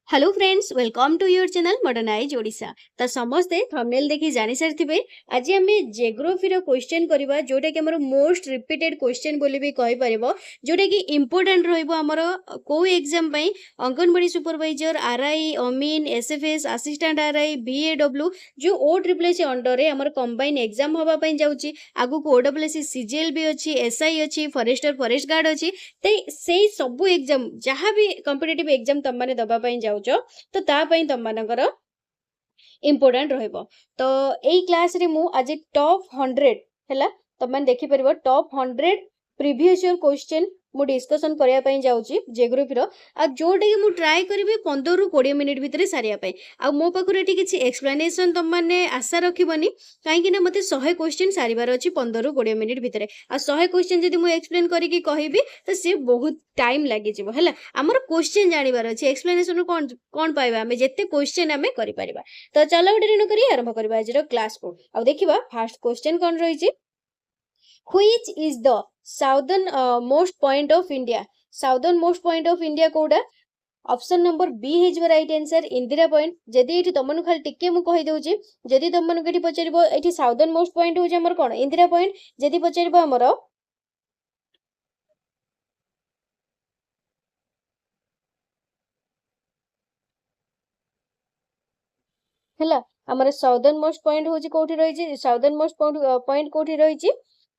Hello friends, welcome to your channel modernise Odisha. तो समस्ते thumbnail देखि जानि सारिथिबे। आज आमे जियोग्राफी रो क्वेश्चन करिबा, जोटा कि हमर मोस्ट रिपीटेड क्वेश्चन बोली भी कहि परिबो, जोटा कि इंपोर्टेंट रहइबो हमर को एग्जाम पई। अंगनवाड़ी सुपरवाइजर, आरआई, अमीन, एसएफएस, असिस्टेंट आरआई, बीएडब्ल्यू जो ओट्रिपलएसी अंडर रे हमर कंबाइन एग्जाम होबा पई जाउची। आगु को ओडब्ल्यूएससी सीजीएल भी अछि, एसआई अछि, फॉरेस्टर फॉरेस्ट गार्ड अछि। से सब एग्जाम जहाँ भी कॉम्पिटिटिव एग्जाम तुम माने दबा पई जाउछ, तो ता पई तुम मानकर इम्पोर्टेंट रहइबो। तो एई क्लास रे मु आज टॉप 100 हैला तुम माने देखि परिबो। टॉप 100 प्रीवियस ईयर क्वेश्चन मु डिस्कशन करिया पई जाउची जियोग्राफी रो। आ जोटे कि मु ट्राई करिबी 15 रु 20 मिनिट भितरे सारिया पई। आ मो पाखुर एठी किछि एक्सप्लेनेशन तुम माने आशा रखिबनी, काहे कि ना मते 100 क्वेश्चन सारिबार अछि 15 रु 20 मिनिट भितरे। आ 100 क्वेश्चन जदि मु एक्सप्लेन करि कि कहिबी तो से बहुत टाइम लागि जिवो हैला। हमर क्वेश्चन जानिबार अछि, एक्सप्लेनेशन रो कोन कोन पाइबा, हमें जेते क्वेश्चन हमें करि परिबा। तो चलो डिरी न करी आरंभ करबा आज रो क्लास को। आ देखिबा फर्स्ट क्वेश्चन कोन रहिछि। Which is the southern most point of India? Southern most point of India कोडा? ऑप्शन नंबर बी हिजबो राइट आंसर इंदिरा पॉइंट। जदि एठी तमनु खाली टिके मु कहि दउची, जदि तमनु केठी पचरिबो एठी साउदर्न मोस्ट पॉइंट होजे हमर कोन इंदिरा पॉइंट। जदि पचरिबो हमर ହେଲା, ଆମର ସାଉଦର୍ନ ମୋଷ୍ଟ ପଏଣ୍ଟ ହଉଛି କୋଉଠି ରହିଛି, ସାଉଦର୍ନ ମୋଷ୍ଟ ପଏଣ୍ଟ କୋଉଠି ରହିଛି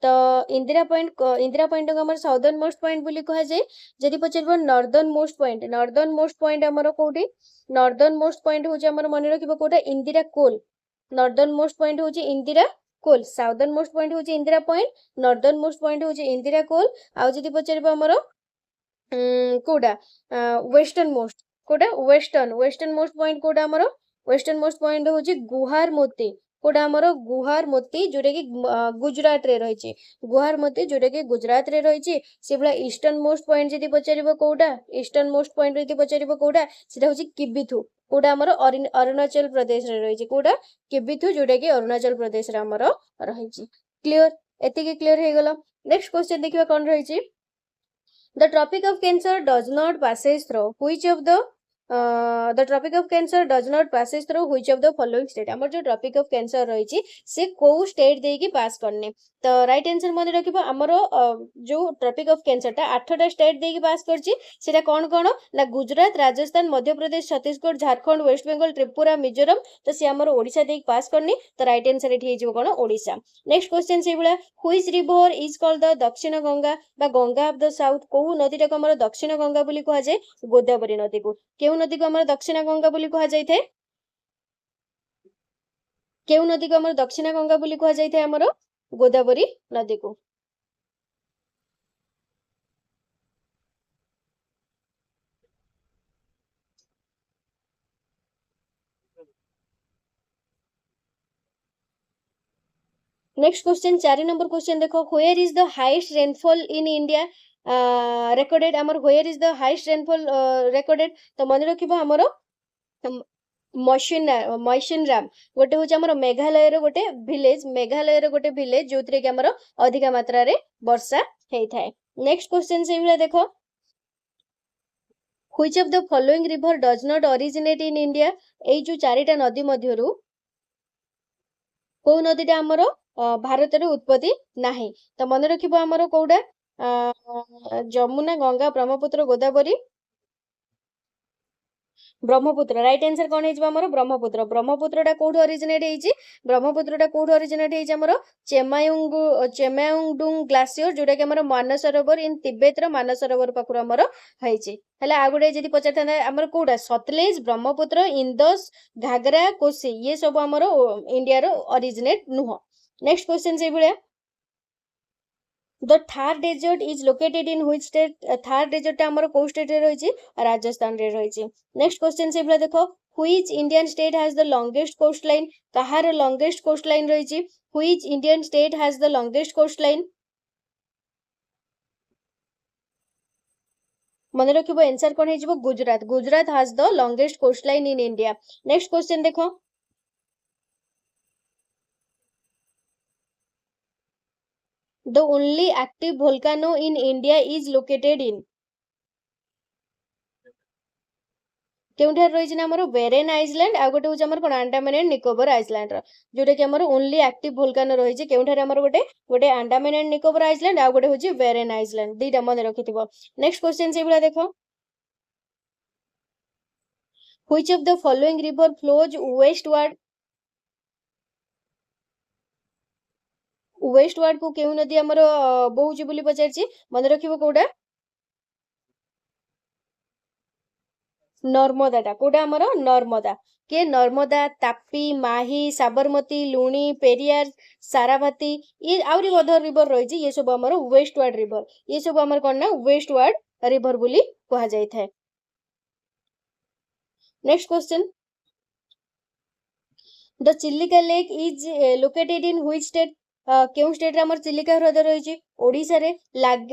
ତ ଇନ୍ଦିରା ପଏଣ୍ଟ ଆମର ସାଉଦର୍ନ ମୋଷ୍ଟ ପଏଣ୍ଟ ବୋଲି କୁହାଯାଏ। ଯଦି ପଚାରିବ ନର୍ଦର୍ନ ମୋଷ୍ଟ ପଏଣ୍ଟ ଆମର କୋଉଠି, ନର୍ଦର୍ନ ମୋଷ୍ଟ ପଏଣ୍ଟ ହଉଛି ଆମର ମନେ ରଖିବ କୋଉଟା Indira col. Northern most point ହଉଛି Indira col, southern most point ହଉଛି Indira point, northern most point ହଉଛି ଇନ୍ଦିରା କୋଲ। ଆଉ ଯଦି ପଚାରିବ ଆମର କୋଉଟା ୱେଷ୍ଟର୍ନ ମୋଷ୍ଟ, କୋଉଟା ୱେଷ୍ଟର୍ନ ମୋଷ୍ଟ ପଏଣ୍ଟ କୋଉଟା ଆମର, ୱେଷ୍ଟର୍ନ ମୋଷ୍ଟ ପଏଣ୍ଟ ହଉଛି ଗୁହାର ମୋତି। କୋଉଟା ଆମର ଗୁହାର ମୋତି, ଯୋଉଟା କି ଗୁଜରାଟ ରେ ରହିଛି। ଗୁହାର ମୋତି ଯୋଉଟା କି ଗୁଜରାତ ରେ ରହିଛି। ସେଭଳିଆ ଇଷ୍ଟର୍ନ ମୋଷ୍ଟ ପଏଣ୍ଟ ଯଦି ପଚାରିବ କୋଉଟା, ଇଷ୍ଟର୍ନ ମୋଷ୍ଟ ପଏଣ୍ଟ ଯଦି ପଚାରିବ କୋଉଟା, ସେଟା ହଉଛି କିବିଥୁ। କୋଉଟା ଆମର ଅରୁଣାଚଳ ପ୍ରଦେଶରେ ରହିଛି। କୋଉଟା କିବିଥୁ, ଯୋଉଟା କି ଅରୁଣାଚଳ ପ୍ରଦେଶରେ ଆମର ରହିଛି। କ୍ଲିୟର, ଏତିକି କ୍ଲିୟର ହେଇଗଲା। ନେକ୍ସଟ କ୍ୱେଶ୍ଚନ ଦେଖିବା କଣ ରହିଛି। The Tropic of Cancer does not passes through which of the Tropic of Cancer does not passes through which of the following state? ଆମର जो Tropic of Cancer ରହିଛି ସେ କୋଉ state ଦେଇକି pass करने? तो राइट आंसर मने रखिबो। ଆମର जो Tropic of Cancer टा 8टा state ଦେଇକି pass करछि। सेटा कोन कोन ना गुजरात, राजस्थान, मध्य प्रदेश, छत्तीसगढ़, झारखंड, वेस्ट बेंगल, त्रिपुरा, मिजोरम। तो से हमर ओडिसा ଦେଇକି pass करनी। तो राइट आंसर एठी हे जिवो कोन ओडिसा। नेक्स्ट क्वेश्चन से भला, which river is called the दक्षिण गंगा बा गंगा ऑफ द साउथ? कोउ नदी टाको हमर दक्षिण गंगा बोली कुहा जाय? गोदावरी नदी को। केउ नदी को हमर दक्षिण गंगा बोली कुहा जाय थे? केउ नदी को हमर दक्षिण गंगा बोली कुहा जाय थे? हमर गोदावरी नदी को। नेक्स्ट क्वेश्चन 4 नंबर क्वेश्चन देखो, where is the highest rainfall in India recorded? हमर where is the highest rainfall recorded? तो मन रखिबो हमर मॉइशनराम गोटे हूँ आम मेघालय गोटे विलेज, मेघालय गोटे विलेज जो कि आम अधिक मात्रा रे वर्षा होता है। नेक्स्ट क्वेश्चन से भी देखो, which of the following river does not originate in India? ए जो चारिटा नदी मध्यरु को नदीटा आमर भारत रे उत्पत्ति नाही? तो मन रखिबो आमर कोउडा जमुना, गंगा, ब्रह्मपुत्र, गोदावरी, ब्रह्मपुत्र। राइट आंसर कौन है हमर ब्रह्मपुत्र। ब्रह्मपुत्रटा कोठो ओरिजिनेट हेछि? ब्रह्मपुत्रटा कोठो ओरिजिनेट हेछि हमर चेमायुंगडुंग ग्लासियर, जोटा कि हमर मानसरोवर इन तिब्बत रो मानसरोवर पाखुर हमर हेछि। हला आगुडे जदि पचारथाना हमर कोडा सतलेज, ब्रह्मपुत्र, इंदस, घाघरा, कोसी, ये सब हमर इंडिया रो ओरिजिनेट नुह। नेक्स्ट क्वेश्चन से भलिया, The Thar Desert is located in which state? Thar Desert टा हमर को स्टेट रे रहिछि? राजस्थान रे रहिछि। नेक्स्ट क्वेश्चन से भला देखो, which Indian state has the longest coastline? Kahar longest coastline रहिछि? Which Indian state has the longest coastline? मन रखिबो आंसर कोन हे जिवो Gujarat. Gujarat has the longest coastline in India. Next question देखो, the only active volcano in India is located in? केउठार रही ना वेरेन Iceland आ गोटे हूँ कोन अंडमान एंड निकोबर आइसलैंड जोटा कि ओनली एक्टिव भोल्कानो रही केउठार गोटे गोटे अंडमान एंड निकोबर आइसलैंड आ गोटे हूँ वेरेन आइसलैंड दुईटा मन रखिथिबो। नेक्स्ट क्वेश्चन से भाया देखो which of the following river flows westward westward को केउ नदी हमर बहुची बोली पचारछि मन रखिबो कोडा नर्मदाटा कोटा आमर नर्मदा के नर्मदा तापी माही साबरमती लुणी पेरियार साराभाती ये आउरी मधर रिवर रही ये सब आमर वेस्टवर्ड रिवर ये सब आमर कोन ना वेस्टवर्ड रिवर बोली कहा जाय थाए। Next question the Chilika lake is located in which state केउ स्टेट रे हमर चिलिका ह्रद रही ओडिसा रे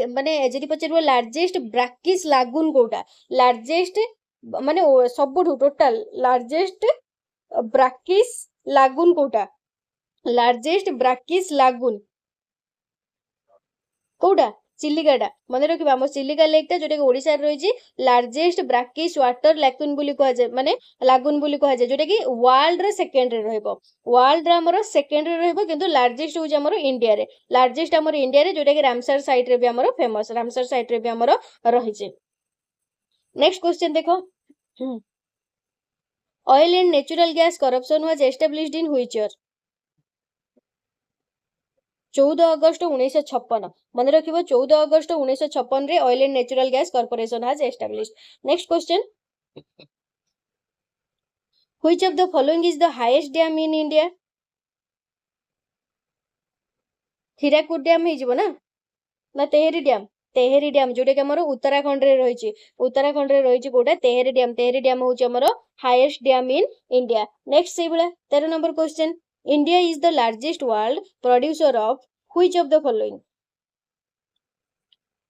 माने जदि पचरबो लार्जेस्ट ब्राकिस लागून कोटा लार्जेस्ट माने सबुठु टोटल लार्जेस्ट ब्राकिस लागून कोटा लार्जेस्ट ब्राकिस लागून कोटा चिलिकाटा मन रखिबा हम चिलिका लेकटा जोटा कि ओडिसा रे रही लार्जेस्ट ब्राकिस वाटर लैकून बोली कहा जाय माने लागून बोली कहा जाय जोटा कि वर्ल्ड रे सेकंड रे रहबो वर्ल्ड रे हमर सेकंड रे रहबो किंतु लार्जेस्ट हो हमर इंडिया रे लार्जेस्ट हमर इंडिया रे जोटा कि रामसर साइट रे भी हमर फेमस रामसर साइट रे भी हमर रही छे। नेक्स्ट क्वेश्चन देखो oil and natural gas corporation was established in which year 14 अगस्त 1956 मन रखिबो 14 अगस्त 1956 रे oil and natural gas corporation has established. Next question which of the following is the highest dam in India Hirakud dam ही जीवो ना tehri dam जोटा कि हमर उत्तराखंड रे रही कोटा तेहेरी डैम होची हमर highest dam in India. Next से बला 13 number question India is the largest world producer of which of the following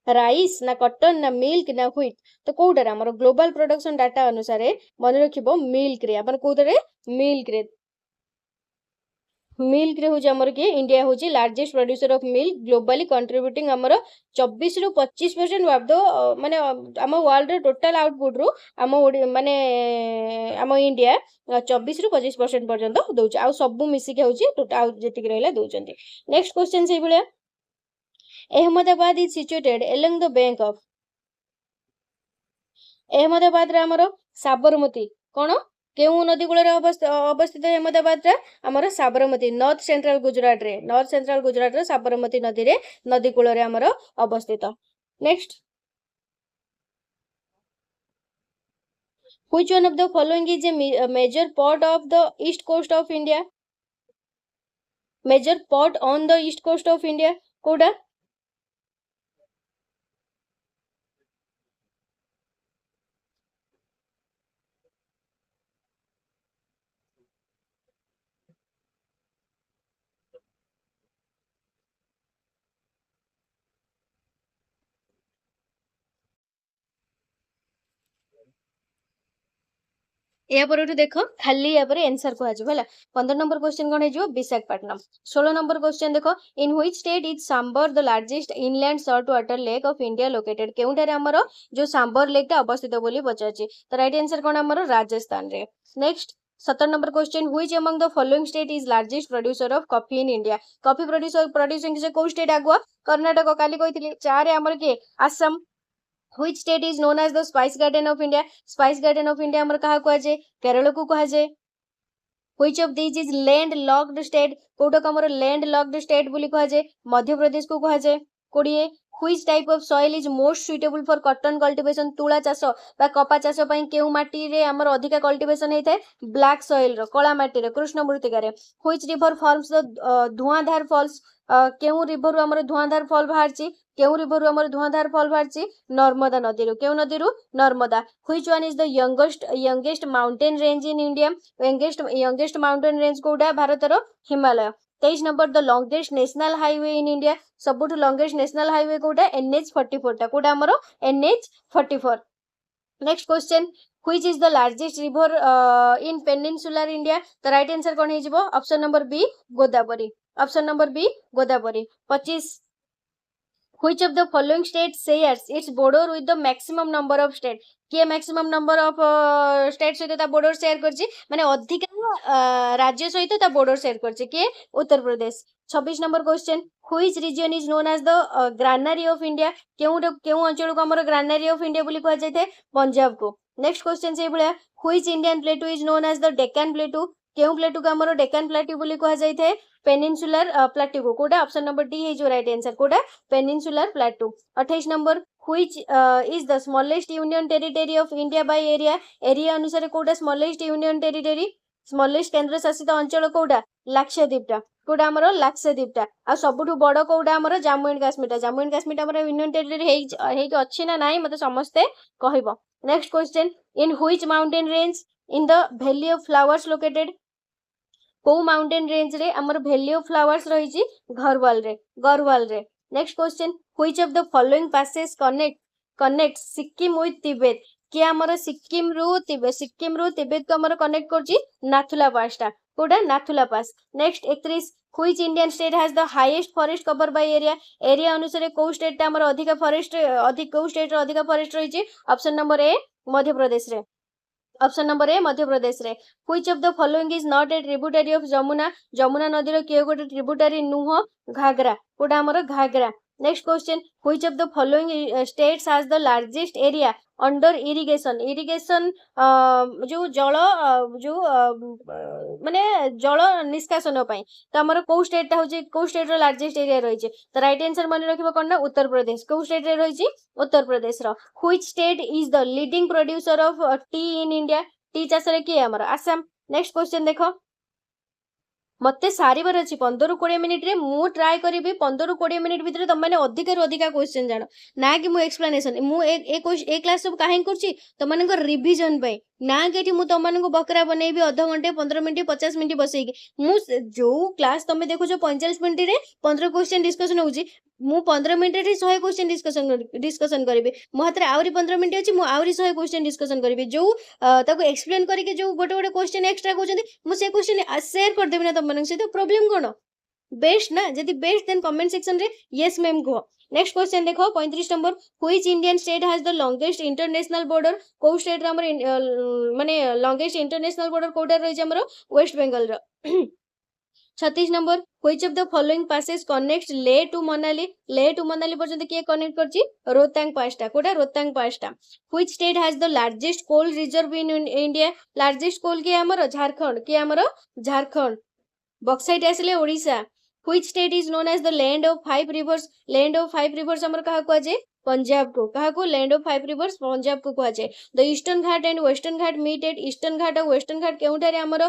rice ना कॉटन ना मिल्क ना व्हीट तो कोउटारे हमर ग्लोबल प्रोडक्शन डाटा अनुसार मन रखिबो मिल्क रे अपन कोउटारे मिल्क रे होची हमर के इंडिया होची largest producer of milk globally contributing हमर 24 रु 25% ऑफ द माने हम वर्ल्ड रे टोटल आउटपुट रु हम माने हम इंडिया 24 रु 25% पर्यंत दोछ आ सब मिसी के होची टोटल जेतिक रहला दोचंती। नेक्स्ट क्वेश्चन से भलिया Ahmedabad is situated along the bank of Ahmedabad रे हमर साबरमती कोन केउ नदी कूल अवस्थित अहमदाबाद रे हमर साबरमती नॉर्थ सेंट्रल गुजरात रे साबरमती नदी कूल रे हमर अवस्थित। Next which one of the following is a major port of the east coast of India major port on the east coast of India कोडा या पर देख खाली या पर आंसर कह है 15 नंबर क्वेश्चन कौन हो विशाखापट्टनम। 16 नंबर क्वेश्चन देख in which state is Sambhar the largest inland salt water lake of India located केउठार हमर जो सांबर लेक टा अवस्थित बोली पचारछि तो राइट आंसर कौन हमर राजस्थान रे। Next 17 number question which among the following state is largest producer of coffee in India coffee producing से को स्टेट आगुआ कर्नाटक काली कहितली 4 रे हमर के Assam Which state is known as the Spice Garden of India? Spice Garden of India हमर कहा कहा जाए केरल को कहा जाए। Which of these is landlocked state? Kotak हमर landlocked state बोली कहा जाए मध्य प्रदेश को कहा जाए। 20 Which type of soil is most suitable for cotton cultivation? तुला चाष बा कपा चाष पई केउ माटी रे हमर अधिका कल्टीवेशन हेतै ब्लैक सॉइल रो कला माटी रे कृष्ण मृत्तिका रे। Which river forms the Dhuandhar false केउ रिवर हमर धुआंधार फॉल बाहरची केउ रिवर हमर धुआंधार फॉल बाहरची नर्मदा नदी रो केउ नदी रो Narmada. Which one is the youngest mountain range in India? youngest mountain range कोडा भारत रो Himalaya. 23 number the longest national highway in India सबुठ लॉन्गेस्ट नेशनल हाईवे कोडा NH44 टा कोडा हमर NH44। Next question which is the largest river in peninsular India तो right answer कोन हे जिवो option number B Godavari option number B Godavari. 25 Which of the following state shares its border with the maximum number of state? किए maximum number of state सहित ता border share करछि माने अधिका राज्य सहित ता border share करछि किए Uttar Pradesh 26 number question which region is known as the granary of India केउ अंचल को हमर granary of India बोली कहै जाय पंजाब को नेक्स्ट क्वेश्चन से भलिया which Indian plateau is known as the Deccan plateau केउ प्लेटू को हमर डेक्कन प्लेटू बोली कहै जाय थे पेनिनसुलर प्लेटू को कोडा ऑप्शन नंबर डी है जो राइट आंसर कोडा peninsular प्लेटू 28 number which is the smallest union territory of India by area area अनुसार कोडा smallest union territory smallest केंद्र शासित अंचल कोडा लाक्षाद्वीप टा कोडा हमर लाक्षाद्वीप टा आ सबुठु बड़ कोडा हमर जम्मू एंड काश्मीर हमर यूनियन टेरिटरी हे अछि ना नाही मते समस्ते कहइबो next question in which mountain range in the valley of flowers located को माउंटेन रेंज रे हमर वैली ऑफ फ्लावर्स रही छी गढ़वाल रे next question which of the following passage connect Sikkim with Tibet कि हमर सिक्किम रु तिब्बत को हमर कनेक्ट करछि नाथुला पासटा कोडा Nathula pass next 31 which Indian state has the highest forest cover by area अनुसार को स्टेट ता हमर अधिक फॉरेस्ट अधिक को स्टेट रो अधिक फॉरेस्ट रही छी option number A Madhya Pradesh रे option number A Madhya Pradesh रे which of the following is not a tributary of Jamuna नदी रो के गोटे ट्रिब्यूटरी नुह घाघरा कोडा हमर Ghaghara next question which of the following states has the largest area under irrigation जो जल जो माने जल निष्कासन पई त हमर को स्टेट ता होची को स्टेट रो लार्जेस्ट एरिया रही छै त राइट आंसर माने रखिबो कोन ना उत्तर प्रदेश को स्टेट रे रही छै उत्तर प्रदेश रो which state is the leading producer of tea in India tea चाष रे के हमर आसाम नेक्स्ट क्वेश्चन देखो मते सारिबार अछि 15 रु 20 मिनिट रे मु ट्राई करिबी 15 रु 20 मिनिट भितर त माने अधिक रु अधिक क्वेश्चन जानो ना कि मु एक्सप्लेनेशन मु ए क्लास सब काहे करछि त माने को रिवीजन पई ना कि मु त माने को बकरा बनेबी आधा घंटे 15 मिनिट 50 मिनिट बसेगी मु जो क्लास तमे देखो जो 45 मिनिट रे 15 क्वेश्चन डिस्कशन होउची मु 15 मिनिट रे 100 क्वेश्चन डिस्कशन करिबी मो हाथ रे आउरी 15 मिनिट अछि मु आउरी 100 क्वेश्चन डिस्कशन करिबी जो ताको एक्सप्लेन करिके जो गोटे क्वेश्चन एक्स्ट्रा कहउछन्ती मु से क्वेश्चन शेयर कर देबी ना तम मानक से प्रॉब्लम कोन बेस्ट ना जदी बेस्ट देन कमेंट सेक्शन रे यस मैम को नेक्स्ट क्वेश्चन देखो 35 number which Indian state has the longest international border को स्टेट रे हमर माने लॉन्गेस्ट इंटरनेशनल बॉर्डर कोडा रही छै हमर वेस्ट बंगाल रो 36 नंबर which of the following passage connects Leh to Manali पर्यंत के कनेक्ट करछि रोहतांग पासटा कोडा रोहतांग पासटा which state has the largest coal reserve in India largest coal के हमर झारखंड बॉक्साइट आसले Odisha which state is known as the land of five rivers हमर कहा को जे पंजाब को कहा को land of five rivers Punjab को कहा जाय the eastern Ghat and western Ghat meet at eastern Ghat और वेस्टर्न घाट केउठारे हमर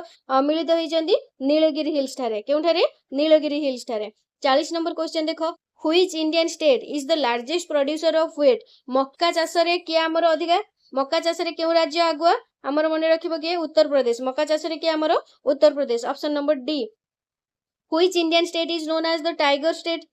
मिलित होई जंदी नीलगिरी हिल्स ठारे केउठारे नीलगिरी हिल्स ठारे 40 नंबर क्वेश्चन देखो which Indian state is the largest producer of wheat मक्का चाष रे के हमर अधिका मक्का चाष रे केउ राज्य आगुआ हमर मने रखिबो के उत्तर प्रदेश मक्का चाष रे के हमर Uttar Pradesh option number D which Indian state is known as the tiger state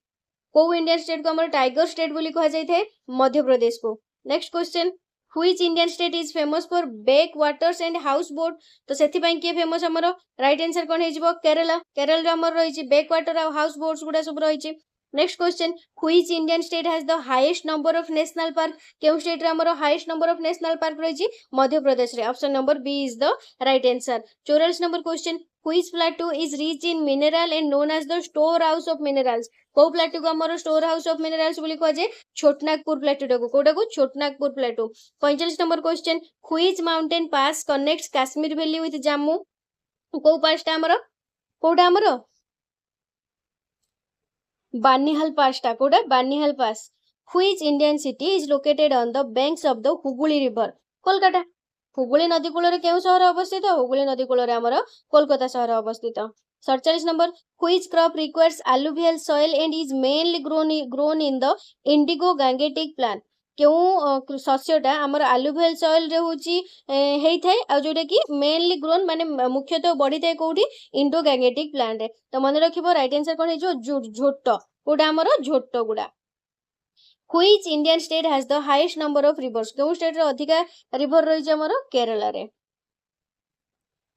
को इंडियन स्टेट को हमर टाइगर स्टेट बोली कहा जाय थे मध्य प्रदेश को next question which Indian state is famous for back waters and house boat तो सेथि पई के फेमस हमर राइट आंसर कोन हे जिवो केरला रे हमर रही छि बैक वाटर और हाउस बोट्स गुडा सब रही छि next question which Indian state has the highest number of national park केउ स्टेट रे हमर highest number of national park रही छि मध्य प्रदेश रे option number B is the right answer 44 number question which plateau is rich in mineral and known as the store house of minerals को plateau को हमर store house of minerals बोली कह जे छोटनागपुर प्लेटू को कोडा को Chotanagpur plateau 45 number question which mountain pass connects Kashmir valley with Jammu को पासटा हमर कोडा हमर बानीहाल पासटा कोडा Banihal pass which Indian city is located on the banks of the Hooghly river Kolkata Hooghly नदी कूल केउ शहर अवस्थित हुगली नदी कूल हमर कोलकाता शहर अवस्थित 47 number which crop requires alluvial soil and is mainly grown in the indigo gangetic plant केउ शस्यटा हमर alluvial soil रे होची हेई थाए आ जोटा कि मेनली ग्रोन माने मुख्यतः बढ़ी थाए कोठी इंडो गैंगेटिक प्लांट तो मन रखिबो राइट आंसर कोन हे जो झोट कोडा हमर झोट गुडा which Indian state has the highest number of rivers केउ स्टेट रे अधिका रिवर रही छै हमर केरला रे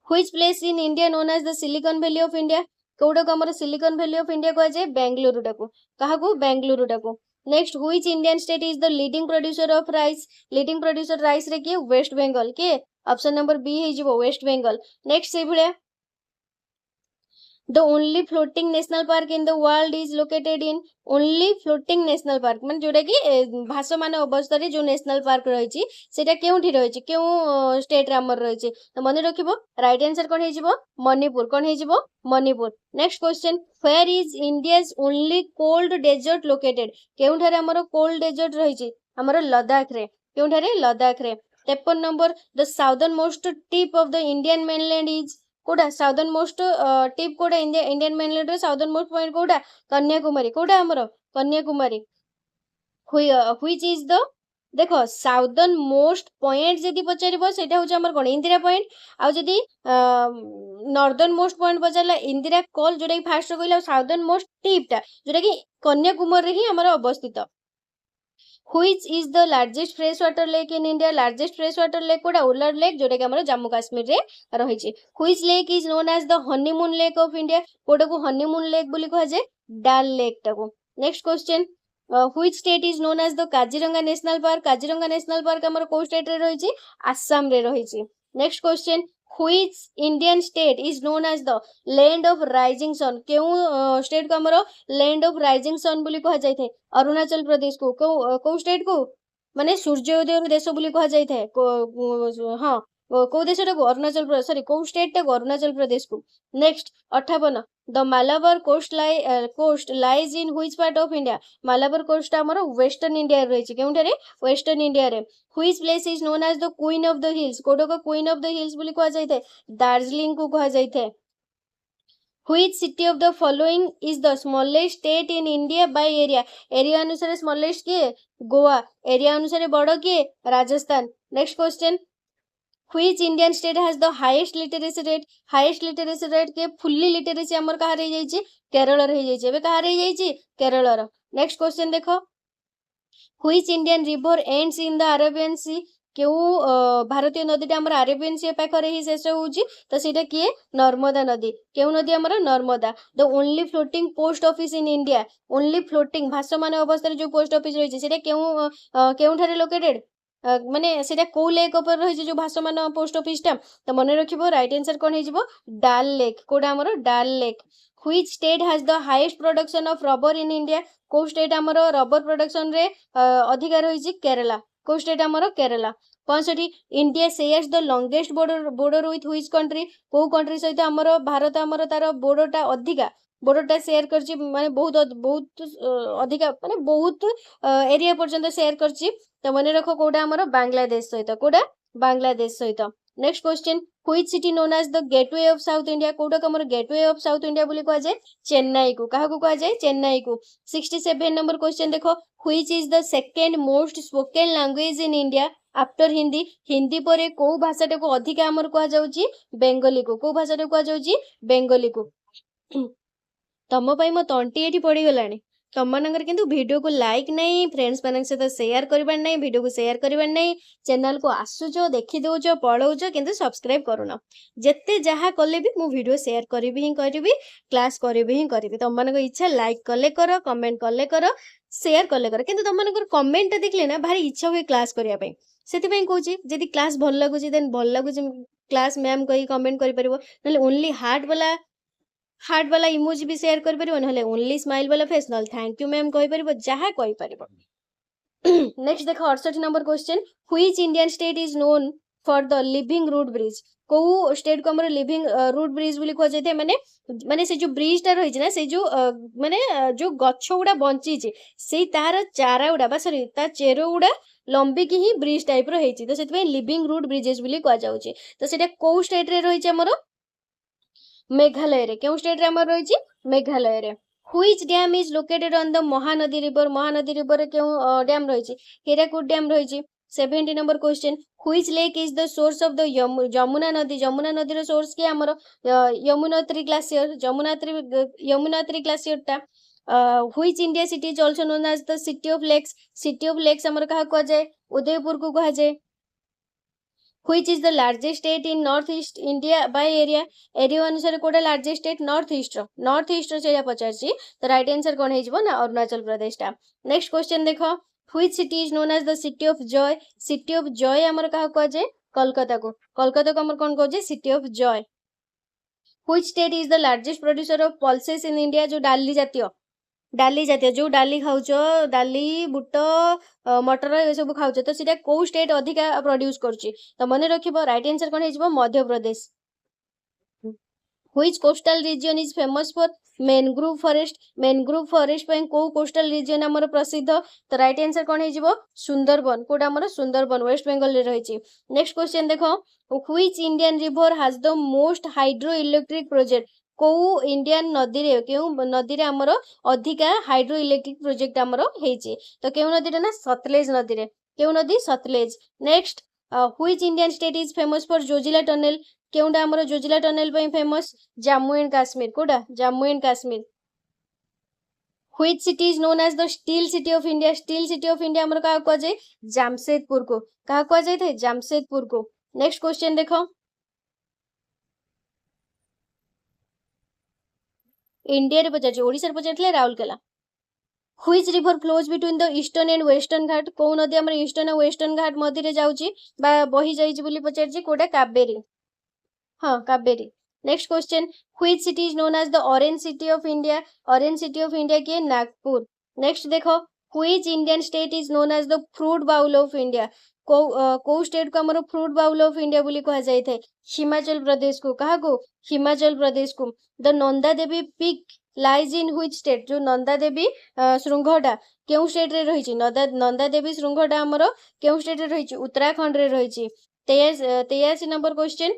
which place in India known as the silicon valley of India कोडा को हमर सिलिकॉन वैली ऑफ इंडिया को जे बेंगलुरु टाको कहा को बेंगलुरु टाको next which Indian state is the leading producer of rice leading producer rice रे किए वेस्ट बेंगल किए ऑप्शन नंबर बी हे जिवो वेस्ट बेंगल नेक्स्ट से भलिया the only floating national park in the world is located in only floating national park मान जोटा कि भासमान अवस्था रे जो नेशनल पार्क रही सेटा केउठी रही केउ स्टेट रे हमर रही तो मन रखिबो राइट आंसर कोन हे जिवो मणिपुर कोन हे जिवो Manipur next question where is India's only cold desert located केउठारे हमर कोल्ड डेजर्ट रही हमर लद्दाख रे केउठारे लद्दाख रे 53 number the southern most tip of the Indian mainland is कोटा साउदर्न मोस्ट टिप कोटा इंडियन मेनलैंड रे साउदर्न मोस्ट पॉइंट कोटा कन्याकुमारी कोटा हमर कन्याकुमारी व्हिच इज द देखो साउदर्न मोस्ट पॉइंट जदी पचारिबो सेटा होछ हमर कोन इंदिरा पॉइंट आ जदी नॉर्दर्न मोस्ट पॉइंट पचारला इंदिरा कॉल जोटा कि फास्ट कहला साउदर्न मोस्ट टिप टा जोटा कि कन्याकुमारी रे ही हमर अवस्थित Which is the largest freshwater lake in India? Largest freshwater lake Koda उल्लर lake जोटा कि हमर जम्मू काश्मीर रे रही छि Which lake is known as the honeymoon lake of India? कोड़ा को honeymoon lake बोली कहा जाए डाल लेक टाको next question which state is known as the Kaziranga national park Kaziranga national park हमर को स्टेट रे रही छि आसाम रे रही छि next question which Indian state is known as the land of rising sun केउ स्टेट को हमरो land of rising sun बोली कहा जाय थे अरुणाचल प्रदेश को को स्टेट को माने सूर्योदय देश बोली कहा जाय थे हां को देश को अरुणाचल प्रदेश सॉरी को स्टेट को अरुणाचल प्रदेश को next 58 the Malabar coast lies in which part of India Malabar coast हमरो वेस्टर्न इंडिया रही छि केउठारे वेस्टर्न इंडिया रे which place is known as the queen of the hills कोडो को क्वीन ऑफ द हिल्स बोली कहा जाय थे दार्जिलिंग को कहा जाय थे Which city of the following is the smallest state in India by area? Area अनुसार smallest किए गोवा area अनुसार बड़ो किए Rajasthan next question Which Indian state has the highest literacy rate? Highest literacy rate के fully literacy हमर कहा रही जाई छि केरल रही जाई छि एबे कहा रही जाई छि केरल रो नेक्स्ट क्वेश्चन देखो Which Indian river ends in the Arabian Sea? केउ भारतीय नदी टा हमर अरेबियन सी पाखरे ही शेष होउची तो सेटा किए नर्मदा नदी केउ नदी हमर Narmada the only floating post office in India only floating भासमान अवस्था रे जो पोस्ट ऑफिस रही सेटा केउ ठारे लोकेटेड माने सेटा को लेक ऊपर रही जो भासमान पोस्ट ऑफिस टा तो मन रखिबो राइट आंसर कोन हे जिवो डाल लेक कोडा हमर डाल lake Which state has the highest production of rubber in India? को स्टेट हमर रबर प्रोडक्शन रे अधिक रही छि केरला को स्टेट हमर Kerala 65 India shares the longest border with which country को कंट्री सहित हमर भारत हमर तार बॉर्डरटा अधिका बॉर्डरटा शेयर करछि माने बहुत अधिका माने बहुत एरिया पर्यंत शेयर करछि तो मने रखो कोडा हमर बांग्लादेश सहित कोडा बांग्लादेश सहित next question which city known as the gateway of south India कोडा हमर गेटवे ऑफ साउथ इंडिया बोली कहा जाय चेन्नई को काहा को कहा जाय चेन्नई को 67 नंबर क्वेश्चन देखो which is the second most spoken language in India after Hindi Hindi परे को भाषाटा को अधिक हमर कहा जाउची बेंगली को भाषाटा कहा जाउची बेंगली को तम पई मो तंटी एठी पड़ी गलानी तम मनकर किंतु वीडियो को लाइक नहीं फ्रेंड्स मानक सहित शेयर करबार नहीं वीडियो को शेयर करबार नहीं चैनल को आसुचो देखि दउचो पळौचो किंतु सब्सक्राइब करूना जत्ते जहा कले भी मु वीडियो शेयर करबी ही करबी क्लास करबी ही करबी तम मनक इच्छा लाइक कले करो कमेंट कले करो शेयर कले करो किंतु तम मनकर कमेंट देखले ना भारी इच्छा हुए क्लास करिया पे सेति पई कहूची जदी क्लास भल लागुची देन भल लागुची क्लास मैम कहि कमेंट करि परिबो नले ओनली हार्ट वाला इमोजी भी शेयर कर परिबो नले ओनली स्माइल वाला फेस नल थैंक यू मैम कहि परिबो जहा कहि परिबो नेक्स्ट देखो 68 number question which Indian state is known for the living root bridge को स्टेट को हमर लिविंग रूट ब्रिज बोली कह जाय माने माने से जो ब्रिज टा रही छै ना से जो माने जो गच्छ उडा बंची छै से तार चारा उडा बा सॉरी ता चेरो उडा लंबी की ही ब्रिज टाइप रो हेछि तो सेति लिविंग रूट ब्रिजेस बोली कह जाउ छै तो सेटा को स्टेट रे रही छै हमर मेघालय रे केउ स्टेट रे हमर रही छी मेघालय रे which dam is located on the Mahanadi river रे केउ डैम रही छी हीराकुद डैम रही छी 70 number question which lake is the source of the Yamuna नदी रो सोर्स के हमर यमुनोत्री ग्लेशियर ता which India city is also known as the city of lakes हमर कहा कह जाय उदयपुर को कहा जाय Which is the largest state in north east India by area? Area अनुसार कोटा लार्जेस्ट स्टेट नॉर्थ ईस्ट से पचारछि तो राइट आंसर कोन हेजिबो ना अरुणाचल प्रदेश टा। नेक्स्ट क्वेश्चन देखो which city is known as the city of joy? city of joy हमर कहा को जे कोलकाता को हमर कोन को जे city of joy। which state is the largest producer of pulses in India? जो डाली जातीय जो डाली खाऊच डाली बुट मटर ये सब खाऊच तो सीटा को स्टेट अधिका प्रोड्यूस करछि तो मन रखिबो राइट आंसर कोन हेजिबो Madhya Pradesh. which coastal region is famous for mangrove forest पे को कोस्टल रीजन हमर प्रसिद्ध तो राइट आंसर कोन हेजिबो सुंदरबन कोडा हमर सुंदरबन वेस्ट बेंगल रे रहिछि। नेक्स्ट क्वेश्चन देखो which Indian river has the most hydroelectric project? को इंडियन नदी रे केउ नदी रे हमर अधिका हाइड्रो इलेक्ट्रिक प्रोजेक्ट हमर हेछि तो केउ नदी रे ना सतलेज नदी रे केउ नदी Sutlej. Next which Indian state is famous for Zojila tunnel? केउंडा हमर जोजिला टनल पे फेमस जम्मू एंड काश्मीर कोडा Jammu and Kashmir. which city is known as the steel city of India? steel city of India हमर का को जे जामशेदपुर को कहा को जाय थे जामशेदपुर को। नेक्स्ट क्वेश्चन देखो इंडिया रे पचार ओडिसा रे पचारले Rourkela. which river flows between the eastern and western घाट? को नदी हमर ईस्टर्न और वेस्टर्न घाट मध्य रे जाउची बा बही जाईची बोली पचारची कोडा कावेरी हाँ Kaveri. Next question which city is known as the orange city of India? orange city of India के नागपुर। नेक्स्ट देखो which Indian state is known as the fruit bowl of India? को स्टेट को हमर फ्रूट बाउल ऑफ इंडिया बोली कहा जाय थे हिमाचल प्रदेश को कहा को हिमाचल प्रदेश को। The Nanda Devi peak lies in which state? जो नंदा देवी श्रृंखटा केउ स्टेट रे रहिछि नंदा देवी श्रृंखटा हमर केउ स्टेट रे रहिछि उत्तराखंड रे रहिछि। 83 number question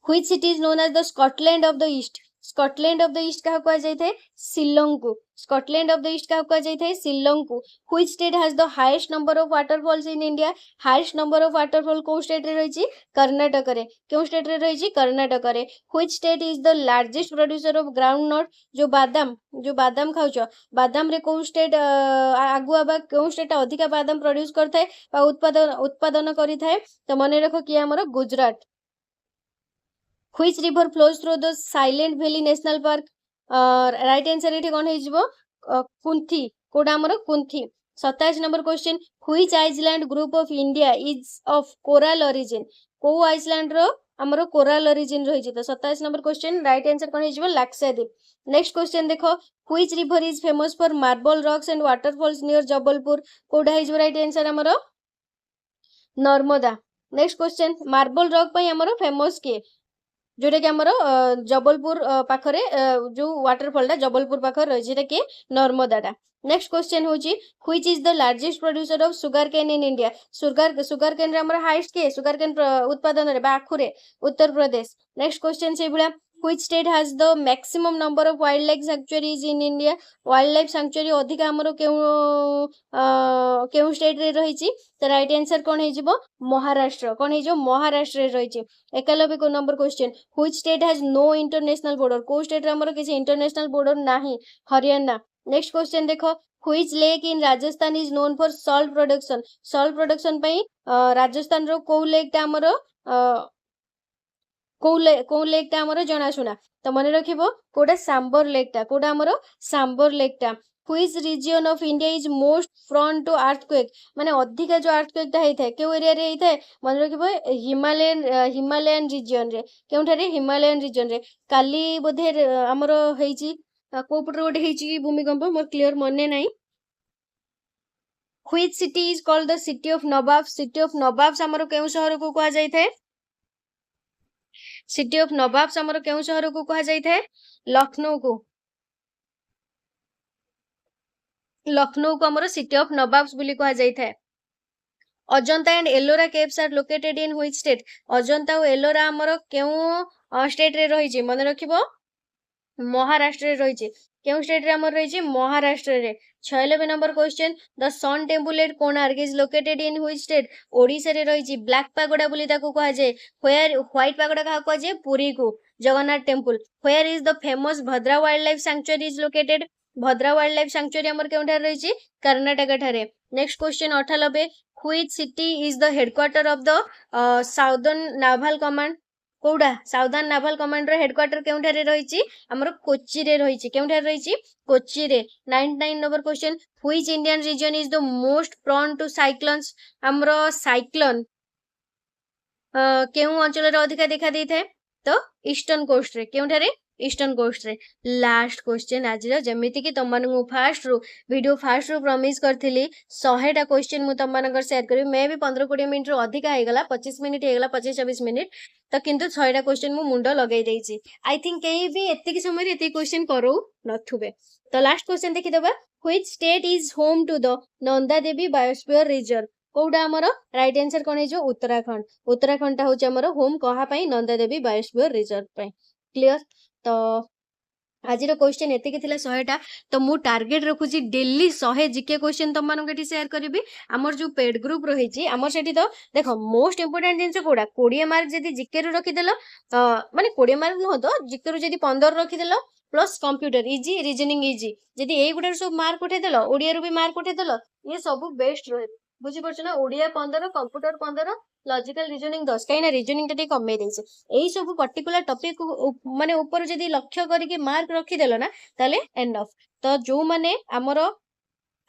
which city is known as the Scotland of the East? Scotland of the east कहा कुआ जाय थे शिलोंग को स्कॉटलैंड ऑफ द ईस्ट कहा कुआ जाय थे शिलोंग को। Which state has the highest number of waterfalls in India? Highest number of waterfall को स्टेट रे रहिछि कर्नाटक रे क्यों स्टेट रे रहिछि कर्नाटक रे। Which state is the largest producer of groundnut? जो बादाम खाउछ बादाम रे को स्टेट आगुआ बा क्यों स्टेट अधिका बादाम प्रोड्यूस करथाय बा उत्पादन करिथाय तो मने रखो कि हमर Gujarat. which river flows through the silent valley national park? Right answer एठी कोन हे जिवो कुंथी कोडा हमर कुंथी। 27 number question which island group of India is of coral origin? को आइसलैंड रो हमर कोरल ओरिजिन रहि तो 27 नंबर क्वेश्चन राइट आंसर कोन हे जिवो लाक्षाद्वीप। नेक्स्ट क्वेश्चन देखो which river is famous for marble rocks and waterfalls near Jabalpur? कोडा हे जिवो राइट आंसर हमर Narmada. Next question marble rock पई हमर फेमस के जोटा कि हमर जबलपुर पाखरे जो वाटरफॉल टा जबलपुर पाखर रही जेटा कि नर्मदा टा। नेक्स्ट क्वेश्चन होची which is the largest producer of sugarcane in India? Sugarcane रे हमर हाईएस्ट के सुगर केन उत्पादन रे बाखुरे उत्तर प्रदेश। नेक्स्ट क्वेश्चन से बुला which state has the maximum number of wildlife sanctuaries in India? wildlife sanctuary अधिका हमरो केउ स्टेट रे रहिछि तो राइट आंसर कोन हे जिवो महाराष्ट्र कोन हे जो महाराष्ट्र रे रहिछि। 91 को number question which state has no international border? को स्टेट रे हमरो किसी इंटरनेशनल बॉर्डर नाही हरियाणा। नेक्स्ट क्वेश्चन देखो which lake in Rajasthan is known for salt production पई राजस्थान रो को लेक ता हमरो को लेक ता हमरो जणा सुना तो मन रखिबो कोडा सांबर लेक टा कोडा हमरो सांबर लेक टा। which region of India is most prone to earthquake? माने अधिका जो earthquake ता हेइ थाए केउ एरिया रे हेइ थाए मन रखिबो हिमालयन रीजन रे केउठारे हिमालयन रीजन रे काली बोधे हमरो हेइची को पटर गोटे हेइची भूमिकंप मोर क्लियर मने नाही। which city is called the city of nababs हमरो केउ शहर को कहा जाय थाए सिटी ऑफ नवाब्स हमरो केउ शहर को कहा जाय थाए लखनऊ को हमरो सिटी ऑफ नवाब्स बोली कहा जाय थाए। Ajanta and Ellora caves are located in which state? Ajanta और एलोरा हमरो केउ स्टेट रे रहिछि मन रखिबो महाराष्ट्र रे रहिछि केउ स्टेट रे हमर रहिछि महाराष्ट्र रे। 96 number question the sun temple at Konark is located in which state? Odisha रे रहिछि ब्लैक पैगोडा बोली ताको कहा जाय। वेयर व्हाइट पैगोडा कहा कहा जाय पुरी को Jagannath temple. Where is the famous Bhadra wild life sanctuary is located? Bhadra wild life sanctuary हमर केउठा रहिछि कर्नाटक ठारे। Next question 98 which city is the headquarter of the southern naval command कोडा साउदर्न नावल कमांड रो हेडक्वार्टर केउठारे रहिछि हमर कोच्चि रे रहिछि केउठारे रहिछि कोच्चि रे 99 number question which Indian region is the most prone to cyclones हमर साइक्लोन केउ अंचल रे अधिका देखा देई थाए तो ईस्टर्न कोस्ट रे केउठारे ईस्टर्न कोस्ट रे लास्ट क्वेश्चन आज जमीती कि तुम मानू फास्ट रू वीडियो फास्ट रू प्रॉमिस करथिली 100टा क्वेश्चन मु तुम मानकर शेयर करी मे भी 15-20 मिनिट रो अधिका हे गला 25 मिनिट हे गला 25-26 मिनिट तो किंतु 100टा क्वेश्चन मु मुंडो लगै देइछि आई थिंक केही भी एतिक समय एतिक क्वेश्चन करो नथुबे तो लास्ट क्वेश्चन देखि देबा which state is home to the Nanda Devi biosphere reserve कोडा हमर राइट आंसर कोन हे जो उत्तराखंड उत्तराखंड ता होचे हमर होम कहा पई नंदा देवी बायोस्फीयर रिजर्व पई क्लियर तो आज क्वेश्चन एतिक थिला 100टा तो मु टार्गेट रखुची डेली 100 जीके क्वेश्चन तुम मानक एठी शेयर करबी हमर जो पेड ग्रुप रहिची हमर सेठी तो देखो मोस्ट इंपोर्टेंट जिंस कोडा 20 मार्क जदी जीके रो रखि देलो माने 20 मार्क न हो तो जीके रो जदी 15 रखि देलो plus computer easy reasoning easy जदी एई गुडा सब मार्क उठे देलो ओडिया रो भी मार्क उठे देलो ये सब बेस्ट रहे बुझी परछ ना ओडिया 15 कंप्यूटर 15 लॉजिकल रीजनिंग 10 कहीं ना रीजनिंग टा कमे देइछे एई सब पर्टिकुलर टॉपिक माने ऊपर जदी लक्ष्य करके मार्क रखि देलो ना ताले एनफ तो जो माने हमर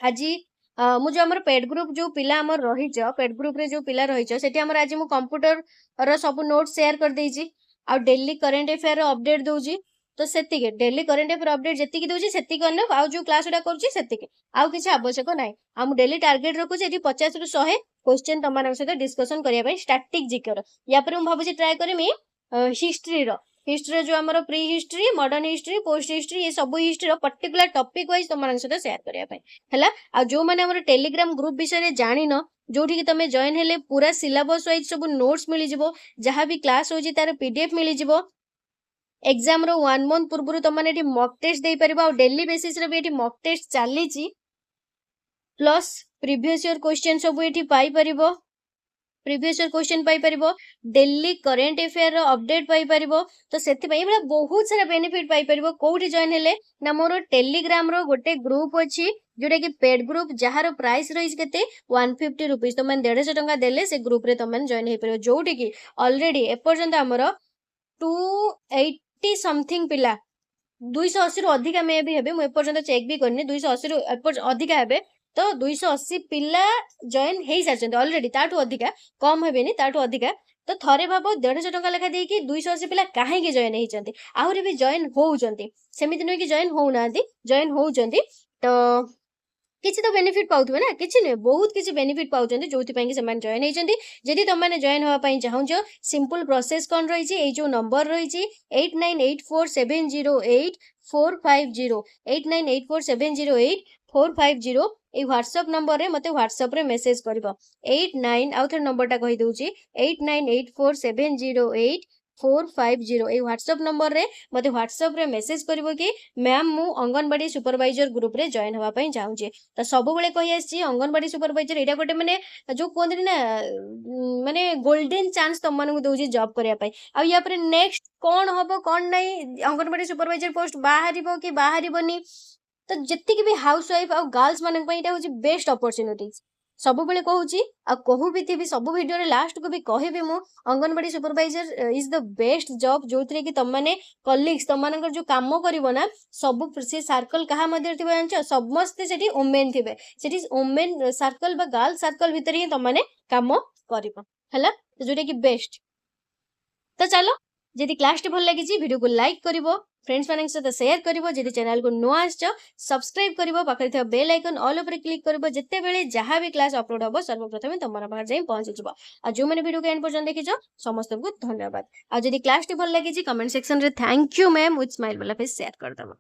आजी मु जो हमर पेड ग्रुप जो पिला हमर रहिछ पेड ग्रुप रे जो पिला रहिछ सेठी हमर आज मु कंप्यूटर रो सब नोट शेयर कर देइछि आ डेली करंट अफेयर रो अपडेट दोउछि तो सेतिके डेली करंट अफेयर अपडेट जेतिकी दोउछि सेतिके अनफ आ जो क्लास उडा करूछि सेतिके आ किछि आवश्यक नै आ मु डेली टार्गेट रखु जे 50 रु 100 क्वेश्चन तमान सहित डिस्कशन करिया पई स्टैटिक जीके रो या पर मु भाबुछि ट्राई करमी हिस्ट्री जो हमर pre history modern history post history ये सब हिस्ट्री रो पर्टिकुलर टॉपिक वाइज तमान सहित शेयर करिया पई हला आ जो माने हमर टेलीग्राम ग्रुप विषय रे जानि न जोठी कि तमे जॉइन हेले पूरा सिलेबस वाइज सब नोट्स मिली जिवो जहां भी क्लास होजी तार पीडीएफ मिली जिवो एग्जाम रो 1 मंथ पूर्व तुम मैंने मॉक टेस्ट दे परिबा और डेली बेसिस रे भी एठी मॉक टेस्ट चली प्लस प्रीवियस ईयर क्वेश्चन सब एठी पाई परिबो प्रीवियस ईयर क्वेश्चन पाई परिबो डेली करंट अफेयर रो अपडेट पाई परिबो तो सेति पई बड़ा बहुत सारा बेनिफिट पाई परिबो कोठी जॉइन हेले ना मोर टेलीग्राम रो गोटे ग्रुप अछि जोटा कि पेड ग्रुप जहार प्राइस रही केते 150 रुपीस तो मन 150 टंका देले से ग्रुप रे तमन जॉइन हे परिबो जोठी कि ऑलरेडी एपर्यंत हमर 280 समथिंग पिला 280 रु अधिका मे भी हेबे मु एपर्यंत चेक भी करनी 280 रु अधिका हेबे तो 280 पिला जॉइन हेई सारचंती ऑलरेडी ताठू अधिका कम हेबेनी ताठू अधिका तो थरे भाबो 150 टंका लेखा देई कि 280 पिला काहे के जॉइन हेइचंती आहुरी भी जॉइन होउचंती सेमिति नै कि जॉइन होउनांती जॉइन होउचंती तो किछि तो बेनिफिट पाउथबे ना किछि नै बहुत किछि बेनिफिट पाउचंती जोथि पई कि समान जॉइन हेइचंती जदि तुम माने जॉइन होवा पई चाहौछ सिंपल प्रोसेस कोन रही छि ए जो नंबर रही छि 8984708450 8984708450 ए व्हाट्सएप नंबर रे मते व्हाट्सएप रे मेसेज करबो 89 आउ थर नंबर टा कहि दउची 8984708450 ए व्हाट्सएप नंबर रे मते व्हाट्सएप रे मेसेज करबो कि मैम मु अंगनवाड़ी सुपरवाइजर ग्रुप रे जॉइन होवा पई चाहूची तो सब बेले कहि आछि अंगनवाड़ी सुपरवाइजर एटा गोटे माने जो कोन ना माने गोल्डन चांस तुम मानू दउची जॉब करिया पई आ या पर नेक्स्ट कोन हबो कोन नै अंगनवाड़ी सुपरवाइजर पोस्ट बाहरिबो कि बाहरिबोनी तो जति भी हाउस वाइफ आ गर्ल्स मानन पई एटा होची बेस्ट अपॉर्चुनिटीज सब बेले कहूची आ कहू भी थी सब वीडियो रे लास्ट को भी कहबे मु anganwadi supervisor is the best job जोतरे कि तुम माने कलीग्स तुम मानकर जो काम करिवो ना सब से सर्कल कहा मध्ये थिबे जानछ समस्त सेठी वुमेन थिबे सेठी वुमेन सर्कल बा गर्ल सर्कल भीतर ही तुम माने काम करिवो हला जोटा कि बेस्ट तो चलो जदि क्लास टी भल लागी वीडियो को लाइक करिवो फ्रेंड्स मानक सहित शेयर करिवो जदि चैनल को नो आछछ सब्सक्राइब करिवो पाखरे थिबा बेल आइकन ऑल ऊपर क्लिक करिवो जत्ते बेले जहां भी क्लास अपलोड होबो सर्वप्रथम तमरा पाखर जाई पहुंची जबो आ जो माने वीडियो के एंड पर्यंत देखिजो समस्त को धन्यवाद आ जदि क्लास टी भल लागी कमेंट सेक्शन रे thank you ma'am with smile वाला फेस शेयर कर दबो।